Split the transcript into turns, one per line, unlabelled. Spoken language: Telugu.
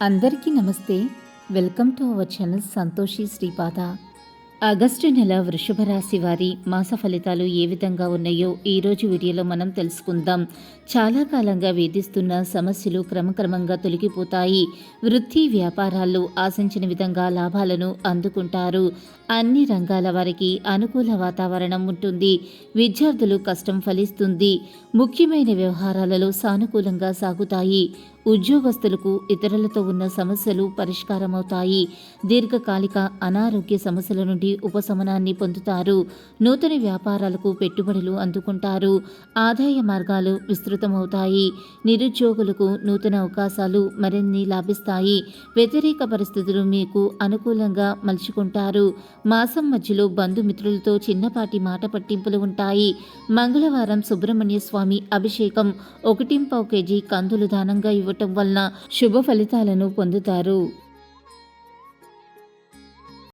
అందరికీ నమస్తే. Welcome to our channel Santoshi Sripada. August నెల వృషభ రాశి వారి మాస ఫలితాలు ఏ విధంగా ఉన్నాయో ఈరోజు వీడియోలో మనం తెలుసుకుందాం. చాలా కాలంగా వేధిస్తున్న సమస్యలు క్రమక్రమంగా తొలగిపోతాయి. వృత్తి వ్యాపారాల్లో ఆశించిన విధంగా లాభాలను అందుకుంటారు. అన్ని రంగాల వారికి అనుకూల వాతావరణం ఉంటుంది. విద్యార్థులు కష్టం ఫలిస్తుంది. ముఖ్యమైన వ్యవహారాలలో సానుకూలంగా సాగుతాయి. ఉద్యోగస్తులకు ఇతరులతో ఉన్న సమస్యలు పరిష్కారమవుతాయి. దీర్ఘకాలిక అనారోగ్య సమస్యల నుండి ఉపశమనాన్ని పొందుతారు. నూతన వ్యాపారాలకు పెట్టుబడులు అందుకుంటారు. ఆదాయ మార్గాలు విస్తృతమవుతాయి. నిరుద్యోగులకు నూతన అవకాశాలు మరిన్ని లాభిస్తాయి. వ్యతిరేక పరిస్థితులు మీకు అనుకూలంగా మలుచుకుంటారు. మాసం మధ్యలో బంధుమిత్రులతో చిన్నపాటి మాట పట్టింపులు ఉంటాయి. మంగళవారం సుబ్రహ్మణ్య స్వామి అభిషేకం 1.5 kg కందులు దానంగా ఇవ్వటం వలన శుభ ఫలితాలను పొందుతారు.